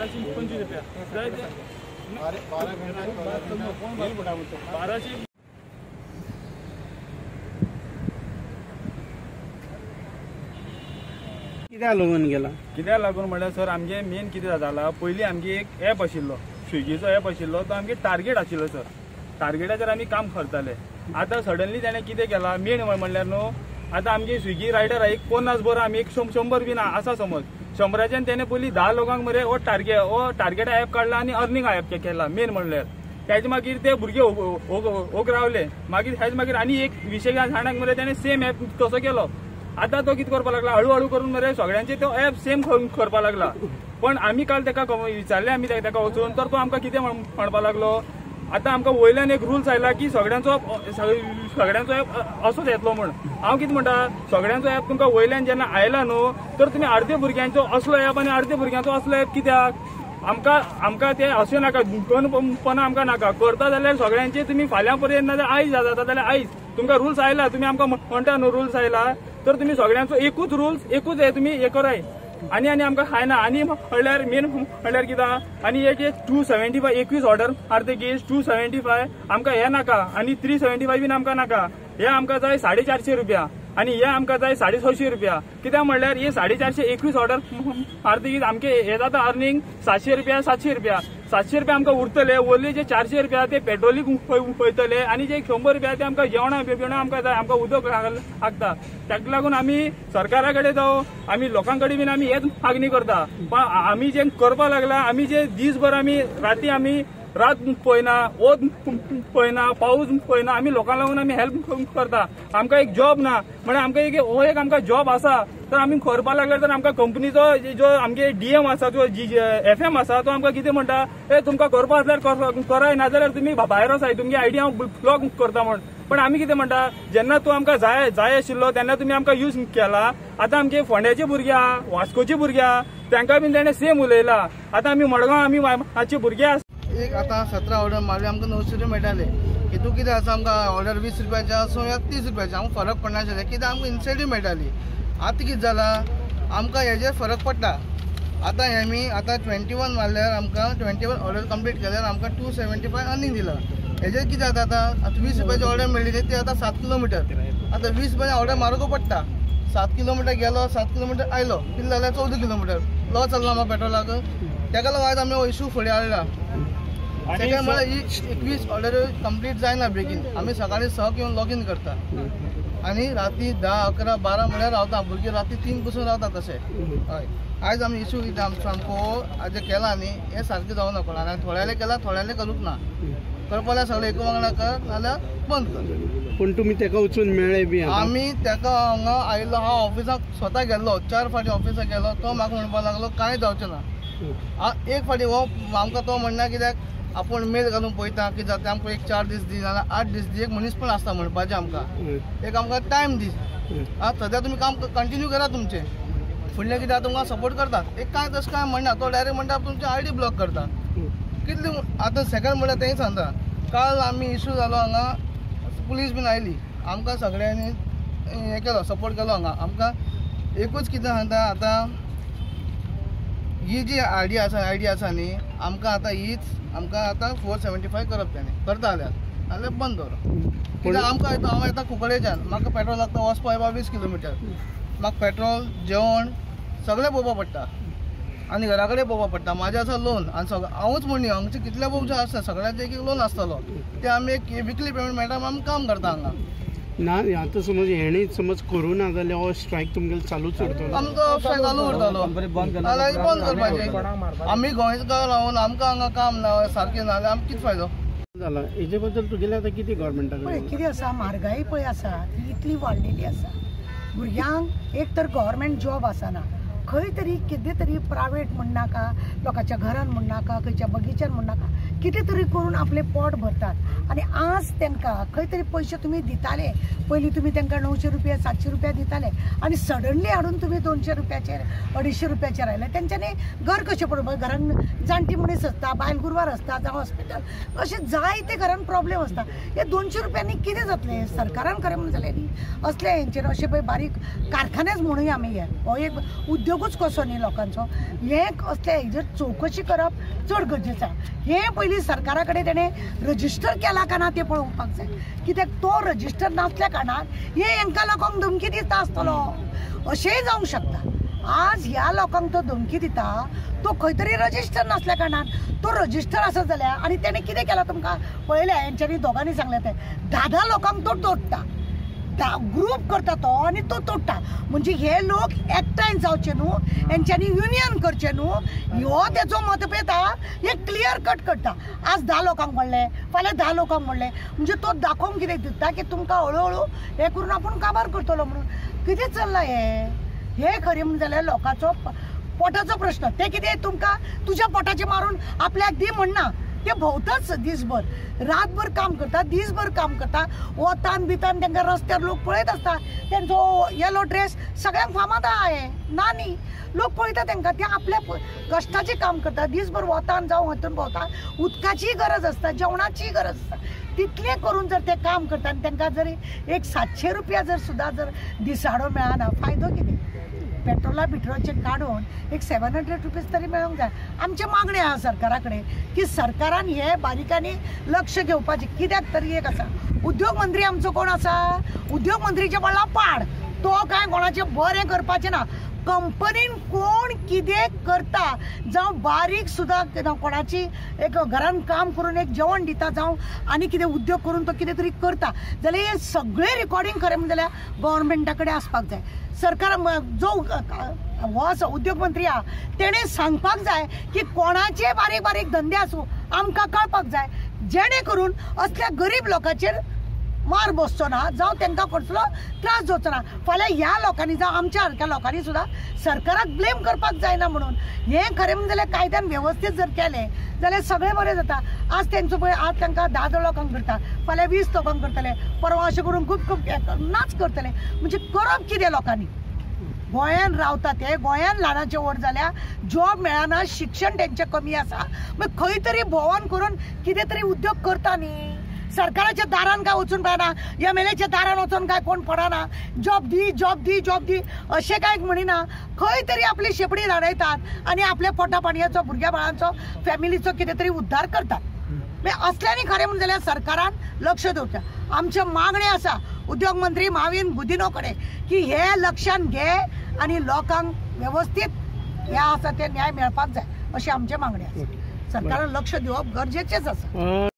1225 रुपया 1200 कित्याक लागून गेला? कित्याक लागून म्हळ्यार सर आमगे मेन कितें जाताला, पयलीं आमगे एक ॲप आशिल्लो, स्विगीचो ॲप आशिल्लो, तो आमगे टार्गेट आशिल्लो सर. टार्गेटाचेर आमी काम करताले. आतां सडनली ताणें कितें केलां, मेन म्हणल्यार न्हू, आतां आमगे स्विगी रायडर एक 50 बरो आमी एक 100 बीन आसा समज, 100च्यान ताणें पयलीं 10 लोकांक मरे हो टार्गेट ॲप काडला आनी अर्निंग ॲप केला मेन म्हणल्यार. हेजे मागीर ते भुरगे ओग रावले. मागीर हेजे मागीर आनी एक 20 जाणांक मरे ताणें सेम ॲप तसो केलो. आता तो कितें करपाक लागला, हळूहळू करून मरे सगळ्यांचे तो ॲप सेम करपाक लागला. पण आमी काल ताका विचारले, आमी ताका वचून, तर तो आमकां कितें म्हणपाक लागलो, आतां आमकां वयल्यान एक रूल्स आयला की सगळ्यांचो ॲप असोच येतलो म्हण. हांव कितें म्हणटा, सगळ्यांचो ॲप तुमकां वयल्यान जेन्ना आयला न्हू, तर तुमी अर्दे भुरग्यांचो असलो ॲप आनी अर्दे भुरग्यांचो असलो ॲप कित्याक? आमकां ते अशें नाका, दोनपणां आमकां नाका. करता जाल्यार सगळ्यांचे तुमी फाल्यां पर्यंत ना आयज जाता जाल्यार आयज तुमकां रूल्स आयला, तुमी आमकां म्हणटा न्हू रूल्स आयला, तर तुमी सगळ्यांचो एकूच रूल्स एकूच हे तुमी हे कराय. आनी आमकां खायना. आनी म्हणल्यार मेन म्हणल्यार कित्याक, आनी एक 275 21 ऑर्डर आरते केस 275 आमकां हे नाका, आनी 375 बीन आमकां नाका. हे आमकां जाय 450 रुपया आनी हे आमकां जाय 650 रुपया. कित्याक म्हणल्यार हे 421 ऑर्डर आरते केस आमचे हे जाता अर्निंग 700 रुपया 700 रुपया 700 रुपया आमकां उरतले. ओरले जे 400 रुपया ते पेट्रोलीक वयतले आनी जे 100 रुपया ते आमकां जेवणां आमकां जाय, आमकां उदक लागता. ताका लागून आमी सरकारा कडेन जावं आमी लोकां कडेन बीन आमी हेच मागणी करता. पण आमी जे करपाक लागला, आमी जे दिसभर आमी राती आमी रात पळयना, ओत पळयना, पावस पळयना, आमी लोकांक लागून आमी हेल्प करता. आमकां एक जॉब ना म्हळ्यार आमकां एक आमकां जॉब आसा, तर आमी करपाक लागल्यार तर आमकां कंपनीचो जो आमगे DM आसा, जो FM आसा, तो आमकां कितें म्हणटा, तुमकां करपा आसल्यार कराय, नाजाल्यार तुमी भायर वसाय, तुमगे आयडी हांव ब्लॉक करता म्हण. पण आमी कितें म्हणटा, जेन्ना तूं आमकां जाय आशिल्लो तेन्ना तुमी आमकां यूज केला. आतां आमगे फोंड्याचे भुरगे आहा, वास्कोचे भुरगे आहा, तांकां बीन ताणें सेम उलयला. आतां आमी मडगांव आमी मातशे भुरगे आसा. एक आता 17 ऑर्डर मारले, आमकां 900 रुपया मेळटाले. हितून कितें आसा, आमकां ऑर्डर 20 रुपयाचे आसूं या 30 रुपयाचे, आमकां फरक पडनाशिल्ले, कित्याक आमकां इन्सेंटीव मेळटाली. आतां कितें जालां, आमकां हेजेर फरक पडटा. आतां आमी आतां 21 मारल्यार आमकां 21 ऑर्डर कंप्लीट केल्यार आमकां 275 अर्निंग दिला. हेजेर कितें जाता, आतां 20 रुपयाची ऑर्डर मेळ्ळी ती आतां 7 किलोमिटर. आतां 20 रुपयाची ऑर्डर मारूंक पडटा. 7 किलोमिटर गेलो, 7 किलोमिटर आयलो, कितें जाल्यार 14 किलोमिटर लॉस जालो म्हाका पेट्रोलाक. ताका लागून आयज आमी हो इशू फुडें हाडला. सेकंड म्हळ्यार ही 21 ऑर्डर कंप्लीट जायना बेगीन. आमी सकाळीं 6 येवन लॉगीन करता आनी राती 10, 11, 12 म्हळ्यार रावता. भुरगीं राती 3 पसून रावता तशें. हय, आयज आमी इशू कितें आमचो आजे केला न्ही, हें सारकें जावना कोणाक. आनी थोड्याले केला, थोड्याले करूंक ना. करपा जाल्यार सगळें एक वांगडा कर, नाल्यार बंद कर. पूण तुमी ताका वचून मेळ्ळे बी? आमी ताका हांगा आयलो, हांव ऑफिसाक स्वता गेल्लो, 4 फावटी ऑफिसाक गेलो. तो म्हाका म्हणपाक लागलो कांय जावचें ना. एक फावटी हो आमकां तो म्हणना, कित्याक आपूण मेल घालून पळयता कितें जाता. आमकां एक 4 दीस दी, नाल्यार 8 दीस दी. एक मनीस पण आसता म्हणपाचें आमकां. एक आमकां टायम दी. सद्या तुमी काम कंटिन्यू करा तुमचें. फुडलें कितें आतां तुमकां सपोर्ट करतात. एक कांय तशें कांय म्हणना, तो डायरेक्ट म्हणटा तुमची आयडी ब्लॉक करता. कितले आतां सेकंड म्हणल्यार तेंय सांगता. काल आमी इशू जालो हांगा, पुलीस बीन आयली, आमकां सगळ्यांनी हें केलो, सपोर्ट केलो हांगा. आमकां एकूच कितें सांगता, आतां ही जी आयडी आसा न्ही, आमकां आतां हीच आमकां आतां 475 करप तेणी करता जाल्यार बंद दवरप. कित्याक आमकां हांव येता कुंकळेच्यान, म्हाका पेट्रोल लागता वचपा येवपा 20 किलोमिटर. म्हाका पेट्रोल, जेवण सगळें पळोवपा पडटा आनी घरा कडेन पळोवपा पडटा. म्हाजें आसा लोन, आनी हांवूच म्हणनी हांगचे कितले पळोवचे आसता, सगळ्यांचो एक लोन आसतलो. ते आमी एक विकली पेमेंट मेळटा, आमी काम करता हांगा. ना आतां समज हेणी समज करूं ना जाल्यार हो स्ट्रायक तुमगेलो चालूच उरतलो? आमचो स्ट्रायक चालू उरतलो, नाल्यार बंद करपाचें. आमी गोंयकार रावन आमकां हांगा काम ना, सारकें ना जाल्यार आमकां कितें फायदो जाला? हेजे बद्दल तुगेलें आतां कितें गव्हर्मेंटाक? कितें आसा, म्हारगाय पळय आसा ती इतली वाडलेली आसा. भुरग्यांक एक तर गव्हर्मेंट जॉब आसना, खंय तरी कितें तरी प्रायवेट म्हणनाका, लोकांच्या घरान म्हणनाका, खंयच्या बगीच्यान म्हणनाका, कितें तरी करून आपलें पोट भरतात. आनी आज तांकां खंय तरी पयशे तुमी दिताले, पयलीं तुमी तांकां 900 रुपया 700 रुपया दिताले, आनी सडनली हाडून तुमी 200 रुपयाचेर 250 रुपयाचेर आयले. तेंच्यांनी घर कशें पडोवप? घरान जाणटी मनीस आसता, बायल गुरवार आसता, जावं हॉस्पिटल, अशें जायते घरान प्रॉब्लेम आसता. हे 200 रुपयांनी कितें जातलें? सरकारान खरें म्हणून जालें न्ही. असले हेंचेर अशें पळय बारीक कारखानेच म्हणूया आमी, हे हो एक उद्योग विश्वासूच कसो न्ही लोकांचो हे असले हेजेर चौकशी करप चड गरजेचं हे पयलीं सरकारा कडेन तेणें रजिस्टर केला का ना तें पळोवपाक जाय कित्याक तो रजिस्टर नासल्या कारणान हे हांकां लोकांक धमकी दिता आसतलो अशेंय जावंक शकता आज ह्या लोकांक तो धमकी दिता तो खंय तरी रजिस्टर नासल्या कारणान तो रजिस्टर आसत जाल्यार आनी तेणें कितें केलां तुमकां पळयलें हेंच्यांनी दोगांनी सांगलें तें 10 लोकांक तो तोडटा ग्रुप करता तो आनी तो तोडटा म्हणजे हे लोक एकठांय जावचे न्हू हेंच्यांनी युनियन करचें न्हू ह्यो तेचो मतभेद हे क्लियर कट करता आज 10 लोकांक म्हणलें फाल्यां 10 लोकांक म्हणलें म्हणजे तो दाखोवंक कितें दिता की तुमकां हळू हे करून आपूण काबार करतलो म्हणून कितें चल्लां हे खरें म्हणलें जाल्यार लोकांचो पोटाचो प्रश्न ते कितें तुमकां तुज्या पोटाचें मारून आपल्याक दी म्हणना ते भोंवताच दिसभर रातभर काम करता दिसभर काम करता वतान बितान तांकां रस्त्यार लोक पळयत आसता तेंचो येलो ड्रेस सगळ्यांक फामाद आहे ना न्ही लोक पळयता तांकां ते आपल्या कश्टाचें काम करता दिसभर वतान जावं हातून भोंवता उदकाची गरज आसता जेवणाची गरज आसता तितलें करून जर ते काम करता आनी तांकां जर एक 700 रुपया जर सुद्दां जर दिसाडो मेळना फायदो कितें पेट्रोला बिट्रोलचे काडून एक 700 रुपीज तरी मेळोंक जाय आमचे मागणी आहा सरकारा कडेन की सरकारान हे बारीकांनी लक्ष घेवपाचें कित्याक तरी एक आसा उद्योग मंत्री आमचो कोण आसा उद्योग मंत्रीचे पडला पाड तो काय कोणाचें बरें करपाचें ना कंपनीन कोण कितें करता जावं बारीक सुद्दां कोणाची एक घरान काम करून एक जेवण दिता जावं आनी कितें उद्योग करून तो कितें तरी करता जाल्यार हे सगळें रिकॉर्डिंग खरें म्हणलें जाल्यार गव्हर्नमेंटा कडेन आसपाक जाय सरकार जो हो आसा उद्योग मंत्री आहा तेणें सांगपाक जाय की कोणाचे बारीक बारीक धंदे आसूं आमकां कळपाक जाय जेणे करून असल्या गरीब लोकांचेर मार बसचो ना जावं तांकां कसलो त्रास जावचो ना फाल्यां ह्या लोकांनी जावं आमच्या सारक्या लोकांनी सुद्दां सरकाराक ब्लेम करपाक जायना म्हणून हें खरें म्हणजे जाल्यार कायद्यान वेवस्थीत जर केलें जाल्यार सगळें बरें जाता आज तेंचो पळय आज तांकां 10 लोकांक करता फाल्यां 20 लोकांक करतले परवा अशें करून खूब नाच करतले म्हणजे करप कितें लोकांनी गोंयान रावता ते गोंयान ल्हानाचे व्हड जाल्यार जॉब मेळना शिक्षण तेंचें कमी आसा मागीर खंय तरी भोंवोन करून कितें तरी उद्योग करता न्ही सरकाराच्या दारान काय वचून पळयना MLAच्या दारान वचून काय कोण पडना जॉब दी जॉब दी जॉब दी अशें कांय म्हणिना खंय तरी आपली शेपडी धाडयतात आनी आपल्या पोटा पाणयाचो भुरग्या बाळांचो फॅमिलीचो कितें तरी उद्धार करतात असल्यांनी खरें म्हणजे जाल्यार सरकारान लक्ष दिवचें आमच्यो मागणी आसा उद्योग मंत्री माविन गुदिनो कडेन की हे लक्षान घे आनी लोकांक वेवस्थीत हे आसा ते न्याय मेळपाक जाय अशी आमची मागणी आसा सरकारान लक्ष दिवप गरजेचेंच आसा